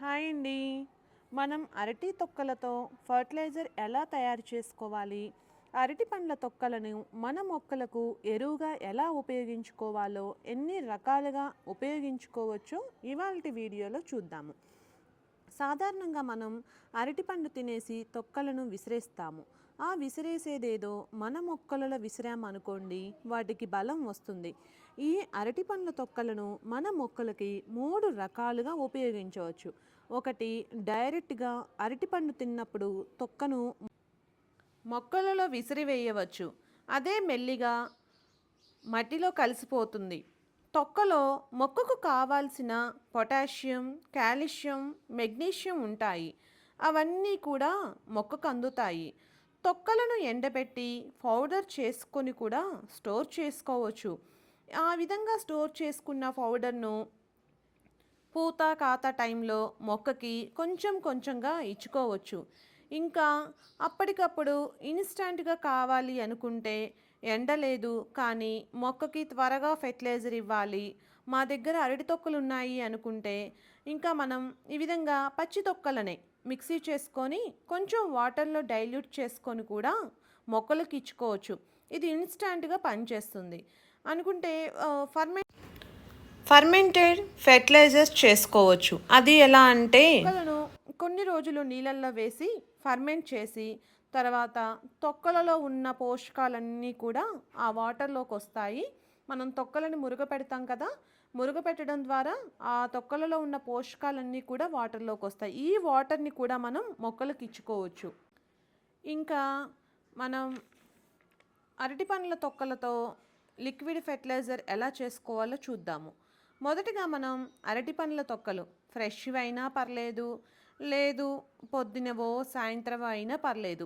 Hi అండి. మనం అరటి తొక్కలతో ఫర్టిలైజర్ ఎలా తయారు చేసుకోవాలి, అరటి పండ్ల తొక్కలను మన మొక్కలకు ఎరువుగా ఎలా ఉపయోగించుకోవాలో, ఎన్ని రకాలుగా ఉపయోగించుకోవచ్చో ఇవాల్టి వీడియోలో చూద్దాము. సాధారణంగా మనం అరటిపండు తినేసి తొక్కలను విసిరేస్తాము. ఆ విసిరేసేదేదో మన మొక్కలలో విసిరామనుకోండి, వాటికి బలం వస్తుంది. ఈ అరటిపండ్ల తొక్కలను మన మొక్కలకి 3 రకాలుగా ఉపయోగించవచ్చు. ఒకటి, డైరెక్ట్గా అరటిపండు తిన్నప్పుడు తొక్కను మొక్కలలో విసిరివేయవచ్చు. అదే మెల్లిగా మట్టిలో కలిసిపోతుంది. తొక్కలో మొక్కకు కావాల్సిన పొటాషియం, కాల్షియం, మెగ్నీషియం ఉంటాయి. అవన్నీ కూడా మొక్కకు అందుతాయి. తొక్కలను ఎండబెట్టి పౌడర్ చేసుకొని కూడా స్టోర్ చేసుకోవచ్చు. ఆ విధంగా స్టోర్ చేసుకున్న పౌడర్ను పూత కాత టైంలో మొక్కకి కొంచెం కొంచెంగా ఇచ్చుకోవచ్చు. ఇంకా అప్పటికప్పుడు ఇన్స్టంట్గా కావాలి అనుకుంటే, ఎండ లేదు కానీ మొక్కకి త్వరగా ఫెర్టిలైజర్ ఇవ్వాలి, మా దగ్గర అరటి తొక్కలు ఉన్నాయి అనుకుంటే, ఇంకా మనం ఈ విధంగా పచ్చి తొక్కలనే మిక్సీ చేసుకొని కొంచెం వాటర్లో డైల్యూట్ చేసుకొని కూడా మొక్కలకు ఇచ్చుకోవచ్చు. ఇది ఇన్స్టంట్గా పనిచేస్తుంది అనుకుంటే ఫర్మెంటెడ్ ఫెర్టిలైజర్స్ చేసుకోవచ్చు. అది ఎలా అంటే, తొక్కలను కొన్ని రోజులు నీళ్ళల్లో వేసి ఫర్మెంట్ చేసి తర్వాత తొక్కలలో ఉన్న పోషకాలన్నీ కూడా ఆ వాటర్లోకి వస్తాయి. మనం తొక్కలను మురుగపెడతాం కదా, మురుగపెట్టడం ద్వారా ఆ తొక్కలలో ఉన్న పోషకాలన్నీ కూడా వాటర్లోకి వస్తాయి. ఈ వాటర్ని కూడా మనం మొక్కలకు ఇచ్చుకోవచ్చు. ఇంకా మనం అరటి పండ్ల తొక్కలతో లిక్విడ్ ఫెర్టిలైజర్ ఎలా చేసుకోవాలో చూద్దాము. మొదటిగా మనం అరటి పండ్ల తొక్కలు ఫ్రెష్ అయినా పర్లేదు, లేదు పొద్దునవో సాయంత్రమో అయినా పర్లేదు,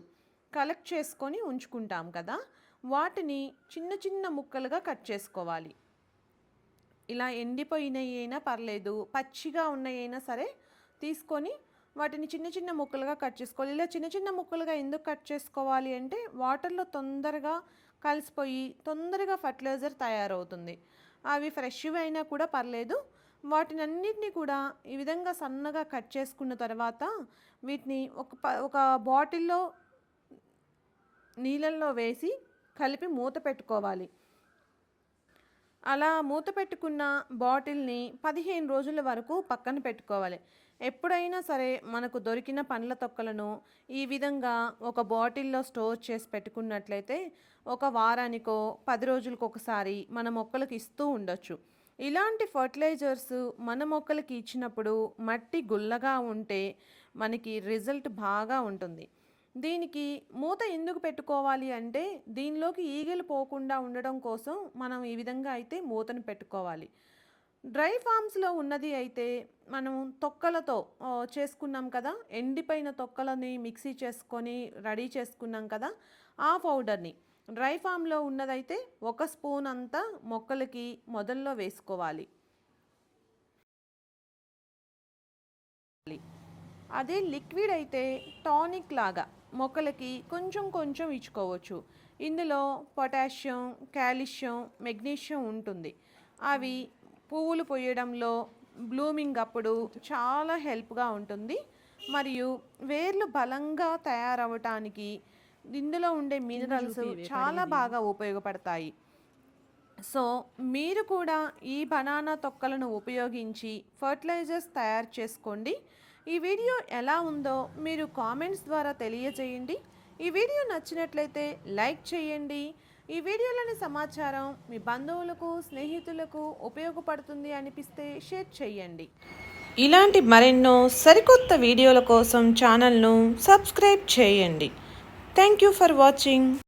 కలెక్ట్ చేసుకొని ఉంచుకుంటాం కదా, వాటిని చిన్న చిన్న ముక్కలుగా కట్ చేసుకోవాలి. ఇలా ఎండిపోయినవి అయినా పర్లేదు, పచ్చిగా ఉన్నవైనా సరే తీసుకొని వాటిని చిన్న చిన్న ముక్కలుగా కట్ చేసుకోవాలి. ఇలా చిన్న చిన్న ముక్కలుగా ఎందుకు కట్ చేసుకోవాలి అంటే, వాటర్లో తొందరగా కలిసిపోయి తొందరగా ఫర్టిలైజర్ తయారవుతుంది. అవి ఫ్రెష్ అయినా కూడా పర్లేదు. వాటిని అన్నిటినీ కూడా ఈ విధంగా సన్నగా కట్ చేసుకున్న తర్వాత వీటిని ఒక బాటిల్లో నీళ్ళల్లో వేసి కలిపి మూత పెట్టుకోవాలి. అలా మూత పెట్టుకున్న బాటిల్ని 15 రోజుల వరకు పక్కన పెట్టుకోవాలి. ఎప్పుడైనా సరే మనకు దొరికిన పండ్ల తొక్కలను ఈ విధంగా ఒక బాటిల్లో స్టోర్ చేసి పెట్టుకున్నట్లయితే ఒక వారానికో 10 రోజులకు ఒకసారి మన మొక్కలకు ఇస్తూ ఉండొచ్చు. ఇలాంటి ఫర్టిలైజర్స్ మన మొక్కలకి ఇచ్చినప్పుడు మట్టి గుల్లగా ఉంటే మనకి రిజల్ట్ బాగా ఉంటుంది. దీనికి మూత ఎందుకు పెట్టుకోవాలి అంటే, దీనిలోకి ఈగలు పోకుండా ఉండడం కోసం మనం ఈ విధంగా అయితే మూతను పెట్టుకోవాలి. డ్రై ఫామ్స్లో ఉన్నది అయితే మనం తొక్కలతో చేసుకున్నాం కదా, ఎండిపోయిన తొక్కలని మిక్సీ చేసుకొని రెడీ చేసుకున్నాం కదా, ఆ పౌడర్ని డ్రై ఫామ్లో ఉన్నదైతే 1 స్పూన్ అంతా మొక్కలకి మొదల్లో వేసుకోవాలి. అదే లిక్విడ్ అయితే టానిక్ లాగా మొక్కలకి కొంచెం కొంచెం ఇచ్చుకోవచ్చు. ఇందులో పొటాషియం, కాల్షియం, మెగ్నీషియం ఉంటుంది. అవి పువ్వులు పూయడంలో, బ్లూమింగ్ అప్పుడు చాలా హెల్ప్గా ఉంటుంది. మరియు వేర్లు బలంగా తయారవటానికి ఇందులో ఉండే మినరల్స్ చాలా బాగా ఉపయోగపడతాయి. సో మీరు కూడా ఈ బనానా తొక్కలను ఉపయోగించి ఫర్టిలైజర్స్ తయారు చేసుకోండి. ఈ వీడియో ఎలా ఉందో మీరు కామెంట్స్ ద్వారా తెలియజేయండి. ఈ వీడియో నచ్చినట్లయితే లైక్ చేయండి. ఈ వీడియోలోని సమాచారం మీ బంధువులకు, స్నేహితులకు ఉపయోగపడుతుంది అనిపిస్తే షేర్ చేయండి. ఇలాంటి మరెన్నో సరికొత్త వీడియోల కోసం ఛానల్ను సబ్స్క్రైబ్ చేయండి. Thank you for watching.